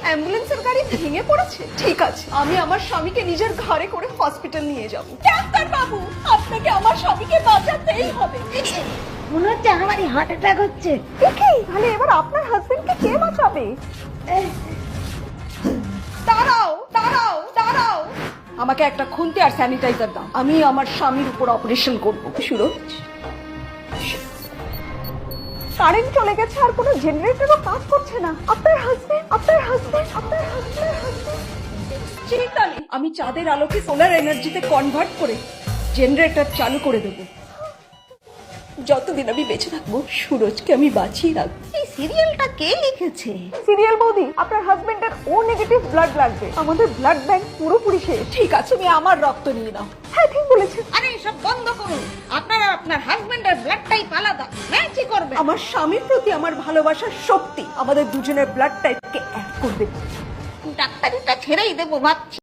অ্যাম্বুলেন্সের গাড়ি ভেঙে পড়েছে? ঠিক আছে, আমি আমার স্বামীকে নিজের ঘরে করে হসপিটাল নিয়ে যাব। ডাক্তার বাবু, আপনাকে আমার স্বামীকে বাঁচাতেই হবে। মনে হচ্ছে আমারই হার্ট অ্যাটাক হচ্ছে। তাহলে এবার আপনার হাজবেন্ডকে কে বাঁচাবে? দাঁড়াও দাঁড়াও দাঁড়াও, আমাকে একটা খুন্তি আর স্যানিটাইজার দাও। আমি আমার স্বামীর উপর অপারেশন করব। সুরজ, কারেন্ট চলে গেছে আর কোনো জেনারেটরও কাজ করছে না। আপনার হাজবেন্ড চিন্তা নেই, আমি চাঁদের আলোকে সোলার এনার্জিতে কনভার্ট করে জেনারেটর চালু করে দেব। যতদিন আমি বেঁচে থাকবো সুরজকে আমি বাঁচিয়ে রাখবো। এই সিরিয়ালটা কে লিখেছে? সিরিয়াল বৌদি, আপনার হাজবেন্ডের ও নেগেটিভ ব্লাড লাগবে। আমাদের ব্লাড ব্যাংক পুরোপুরি শেষ। ঠিক আছে, তুমি আমার রক্ত নিয়ে নাও। হ্যাঁ, ঠিক বলেছেন। আরে এসব বন্ধ করুন, আপনারা আপনার হাজবেন্ডের ব্লাডটাই আলাদা, ম্যাচই করবে। আমার স্বামীর প্রতি আমার ভালোবাসার শক্তি আমাদের দুজনের ব্লাড টাইপকে এক করে দেবে। ডাক্তারিটা ছেড়েই দেবো ভাবছি।